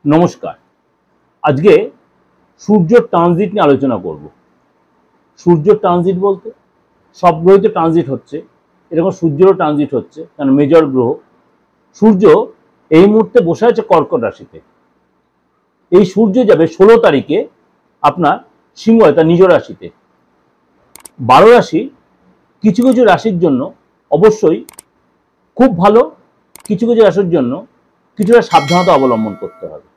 নমস্কার। আজকে সূর্য ট্রানজিট নিয়ে আলোচনা করব। সূর্য ট্রানজিট বলতে সব গ্রহে তো ট্রানজিট হচ্ছে, এরকম সূর্যেরও ট্রানজিট হচ্ছে, কারণ মেজর গ্রহ। সূর্য এই মুহূর্তে বসে আছে কর্কট রাশিতে। এই সূর্য যাবে 16 তারিখে আপনার সিংহ, তার নিজ রাশিতে। 12 রাশি, কিছু কিছু রাশির জন্য অবশ্যই খুব ভালো, কিছু কিছু রাশির জন্য কিছুটা সাবধানতা অবলম্বন করতে হবে।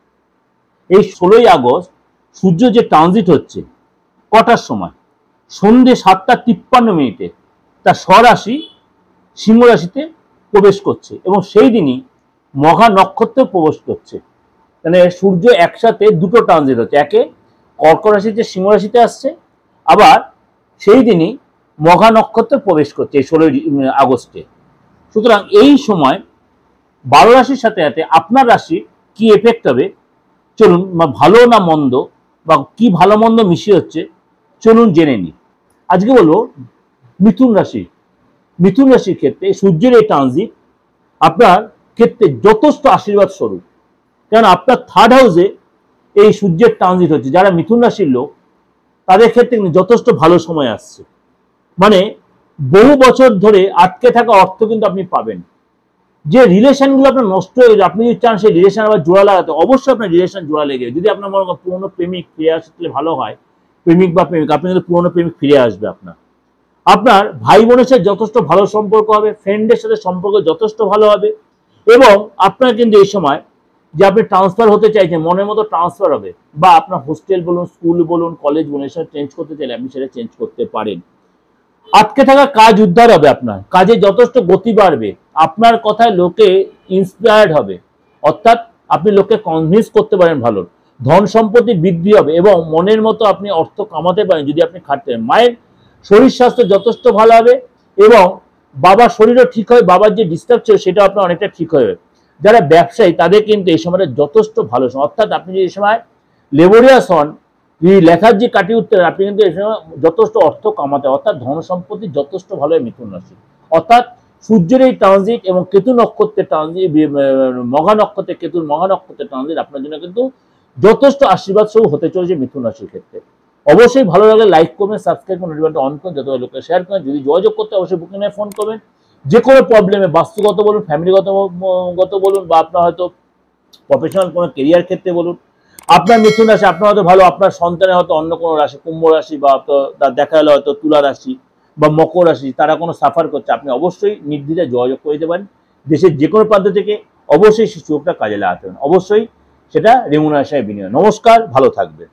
এই 16ই আগস্ট সূর্য যে ট্রানজিট হচ্ছে কটার সময়, সন্ধ্যে 7:53 তার স্বরাশি সিংহ রাশিতে প্রবেশ করছে এবং সেই দিনই মঘা নক্ষত্রে প্রবেশ করছে। মানে সূর্য একসাথে দুটো ট্রানজিট হচ্ছে, একে কর্কট রাশিতে সিংহ রাশিতে আসছে, আবার সেই দিনই মঘা নক্ষত্রে প্রবেশ করছে এই 16 আগস্টে। সুতরাং এই সময় 12 রাশির সাথে সাথে আপনার রাশি কি এফেক্ট হবে চলুন, ভালো না মন্দ বা কি ভালো মন্দ মিশিয়ে হচ্ছে চলুন জেনে নিই। আজকে বলবো মিথুন রাশি। মিথুন রাশির ক্ষেত্রে সূর্যের এই ট্রানজিট আপনার ক্ষেত্রে যথেষ্ট আশীর্বাদ স্বরূপ, কারণ আপনার থার্ড হাউসে এই সূর্যের ট্রানজিট হচ্ছে। যারা মিথুন রাশির লোক তাদের ক্ষেত্রে কিন্তু যথেষ্ট ভালো সময় আসছে। মানে বহু বছর ধরে আটকে থাকা অর্থ কিন্তু আপনি পাবেন। যে রিলেশনগুলো আপনার নষ্ট হয়ে গেছে, আপনি যদি চান সেই রিলেশন আবার জোড়া লাগাতে, অবশ্যই আপনার রিলেশন জোড়া লেগে, যদি আপনার মনে করেন পুরনো প্রেমিক ফিরে আসলে ভালো হয়, প্রেমিক বা প্রেমিক, আপনি কিন্তু পুরনো প্রেমিক ফিরে আসবে। আপনার ভাই বোনের সাথে যথেষ্ট ভালো সম্পর্ক হবে, ফ্রেন্ডের সাথে সম্পর্ক যথেষ্ট ভালো হবে এবং আপনার কিন্তু এই সময় যে আপনি ট্রান্সফার হতে চাইছেন মনের মতো ট্রান্সফার হবে, বা আপনার হোস্টেল বলুন, স্কুল বলুন, কলেজ বলুন, এসব চেঞ্জ করতে চাইলে আপনি সেটা চেঞ্জ করতে পারেন। আটকে থাকা কাজ উদ্ধার হবে, আপনার কাজে যথেষ্ট গতি বাড়বে, আপনার কথায় লোকে ইন্সপায়ার্ড হবে, অর্থাৎ আপনি লোককে কনভিন্স করতে পারেন ভালো, ধন সম্পত্তি বৃদ্ধি হবে এবং মনের মতো আপনি অর্থ কামাতে পারেন যদি আপনি খাটতে পারেন। মায়ের শরীর স্বাস্থ্য যথেষ্ট ভালো হবে এবং বাবার শরীরও ঠিক হয়, বাবার যে ডিস্টার্ব ছিল সেটা আপনার অনেকটা ঠিক হবে। যারা ব্যবসায়ী তাদের কিন্তু এই সময়টা যথেষ্ট ভালো সময়, অর্থাৎ আপনি যদি এই সময় লেবোরিয়াস হন, যদি লেখার যে কাটিয়ে উঠতে আপনি কিন্তু এই সময় যথেষ্ট অর্থ কামাতে, অর্থাৎ ধন সম্পত্তি যথেষ্ট ভালো হয় মিথুন রাশি। অর্থাৎ সূর্যের এই ট্রানজিট এবং কেতু নক্ষত্রের ট্রানজিট, মঘা নক্ষত্রের কেতুর মঘা নক্ষত্রের ট্রানজিট আপনার জন্য কিন্তু যথেষ্ট আশীর্বাদ স্বরূপ হতে চলেছে মিথুন রাশির ক্ষেত্রে। অবশ্যই ভালো লাগলে লাইক করবেন, সাবস্ক্রাইব করুন, নোটিফিকেশনটা অন করুন, যত লোকে শেয়ার করেন। যদি যোগাযোগ করতে অবশ্যই বুকিং নিয়ে ফোন করবেন। যে কোনো প্রবলেমে, বাস্তুগত বলুন, ফ্যামিলিগত বলুন, বা আপনার হয়তো প্রফেশনাল কোনো কেরিয়ার ক্ষেত্রে বলুন, আপনার মিথুন রাশি আপনার হয়তো ভালো, আপনার সন্তানের হয়তো অন্য কোনো রাশি, কুম্ভ রাশি বা তার দেখা গেলো হয়তো তুলা রাশি বা মকর রাশি, তারা কোনো সাফার করছে, আপনি অবশ্যই নির্দ্বিধায় যোগাযোগ করে দিতে পারেন। দেশের যে কোনো প্রান্ত থেকে অবশ্যই সেই সুযোগটা কাজে লাগাতে পারেন, অবশ্যই সেটা রেমুনারেশনের বিনিময়ে। নমস্কার, ভালো থাকবে।